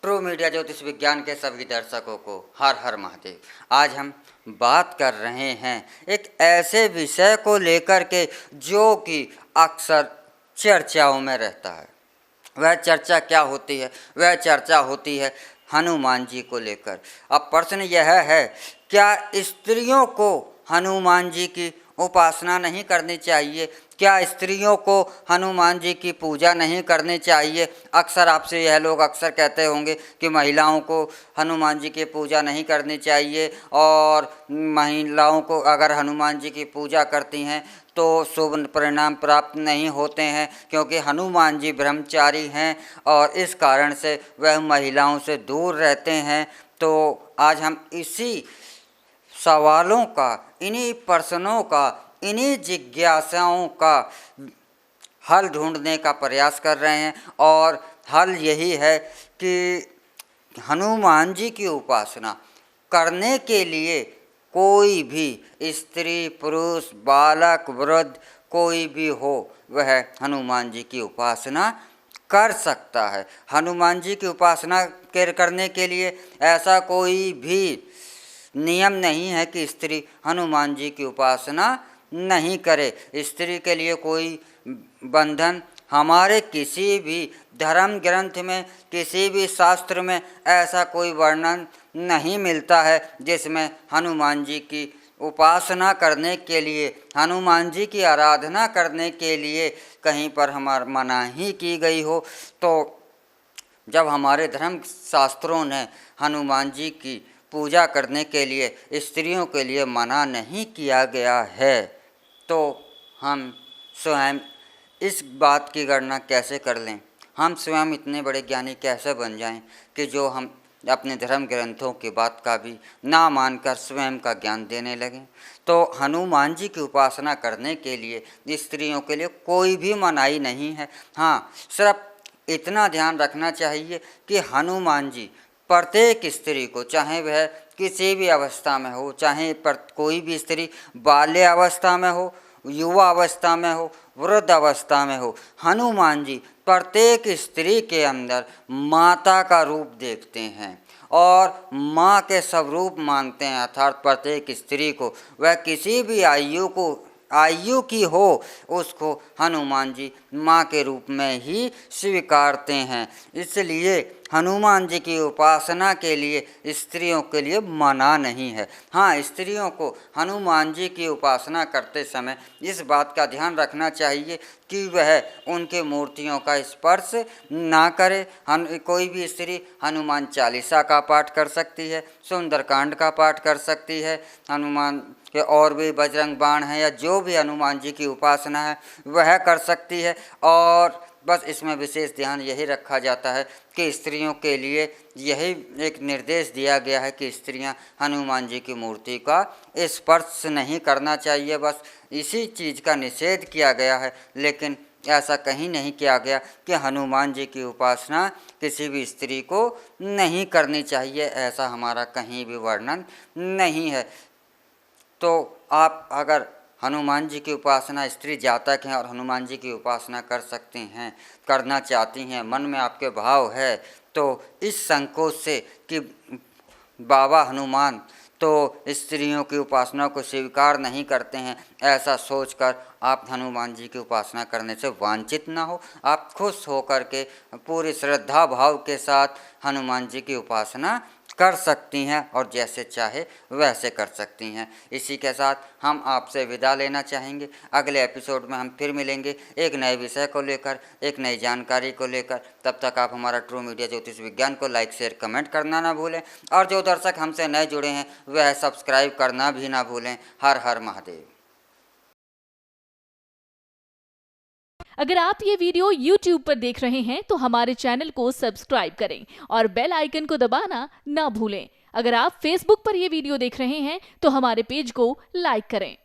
True media ज्योतिष विज्ञान के सभी दर्शकों को हर हर महादेव। आज हम बात कर रहे हैं एक ऐसे विषय को लेकर के जो कि अक्सर चर्चाओं में रहता है। वह चर्चा क्या होती है? वह चर्चा होती है हनुमान जी को लेकर। अब प्रश्न यह है, क्या स्त्रियों को हनुमान जी की उपासना नहीं करनी चाहिए? क्या स्त्रियों को हनुमान जी की पूजा नहीं करनी चाहिए? अक्सर आपसे यह लोग अक्सर कहते होंगे कि महिलाओं को हनुमान जी की पूजा नहीं करनी चाहिए और महिलाओं को अगर हनुमान जी की पूजा करती हैं तो शुभ परिणाम प्राप्त नहीं होते हैं, क्योंकि हनुमान जी ब्रह्मचारी हैं और इस कारण से वह महिलाओं से दूर रहते हैं। तो आज हम इसी सवालों का, इन्हीं प्रश्नों का, इन्हीं जिज्ञासाओं का हल ढूंढने का प्रयास कर रहे हैं और हल यही है कि हनुमान जी की उपासना करने के लिए कोई भी स्त्री, पुरुष, बालक, वृद्ध कोई भी हो वह हनुमान जी की उपासना कर सकता है। हनुमान जी की उपासना करने के लिए ऐसा कोई भी नियम नहीं है कि स्त्री हनुमान जी की उपासना नहीं करे। स्त्री के लिए कोई बंधन हमारे किसी भी धर्म ग्रंथ में, किसी भी शास्त्र में ऐसा कोई वर्णन नहीं मिलता है जिसमें हनुमान जी की उपासना करने के लिए, हनुमान जी की आराधना करने के लिए कहीं पर हमार मनाही की गई हो। तो जब हमारे धर्म शास्त्रों ने हनुमान जी की पूजा करने के लिए स्त्रियों के लिए मना नहीं किया गया है, तो हम स्वयं इस बात की गणना कैसे कर लें? हम स्वयं इतने बड़े ज्ञानी कैसे बन जाएं कि जो हम अपने धर्म ग्रंथों की बात का भी ना मानकर स्वयं का ज्ञान देने लगें? तो हनुमान जी की उपासना करने के लिए स्त्रियों के लिए कोई भी मनाही नहीं है। हाँ, सिर्फ इतना ध्यान रखना चाहिए कि हनुमान जी प्रत्येक स्त्री को, चाहे वह किसी भी अवस्था में हो, चाहे कोई भी स्त्री बाल्यावस्था में हो, युवा अवस्था में हो, वृद्ध अवस्था में हो, हनुमान जी प्रत्येक स्त्री के अंदर माता का रूप देखते हैं और माँ के स्वरूप मानते हैं। अर्थात प्रत्येक स्त्री को, वह किसी भी आयु की हो, उसको हनुमान जी माँ के रूप में ही स्वीकारते हैं। इसलिए हनुमान जी की उपासना के लिए स्त्रियों के लिए मना नहीं है। हाँ, स्त्रियों को हनुमान जी की उपासना करते समय इस बात का ध्यान रखना चाहिए कि वह उनके मूर्तियों का स्पर्श ना करे। कोई भी स्त्री हनुमान चालीसा का पाठ कर सकती है, सुंदरकांड का पाठ कर सकती है, हनुमान के और भी बजरंग बाण है या जो भी हनुमान जी की उपासना है वह कर सकती है। और बस इसमें विशेष ध्यान यही रखा जाता है कि स्त्रियों के लिए यही एक निर्देश दिया गया है कि स्त्रियां हनुमान जी की मूर्ति का स्पर्श नहीं करना चाहिए। बस इसी चीज़ का निषेध किया गया है, लेकिन ऐसा कहीं नहीं किया गया कि हनुमान जी की उपासना किसी भी स्त्री को नहीं करनी चाहिए। ऐसा हमारा कहीं भी वर्णन नहीं है। तो आप अगर हनुमान जी की उपासना स्त्री जातक हैं और हनुमान जी की उपासना कर सकती हैं, करना चाहती हैं, मन में आपके भाव है, तो इस संकोच से कि बाबा हनुमान तो स्त्रियों की उपासना को स्वीकार नहीं करते हैं, ऐसा सोचकर आप हनुमान जी की उपासना करने से वांछित ना हो। आप खुश होकर के पूरी श्रद्धा भाव के साथ हनुमान जी की उपासना कर सकती हैं और जैसे चाहे वैसे कर सकती हैं। इसी के साथ हम आपसे विदा लेना चाहेंगे। अगले एपिसोड में हम फिर मिलेंगे एक नए विषय को लेकर, एक नई जानकारी को लेकर। तब तक आप हमारा ट्रू मीडिया ज्योतिष विज्ञान को लाइक, शेयर, कमेंट करना ना भूलें और जो दर्शक हमसे नए जुड़े हैं वह सब्सक्राइब करना भी ना भूलें। हर हर महादेव। अगर आप ये वीडियो YouTube पर देख रहे हैं तो हमारे चैनल को सब्सक्राइब करें और बेल आइकन को दबाना ना भूलें। अगर आप Facebook पर ये वीडियो देख रहे हैं तो हमारे पेज को लाइक करें।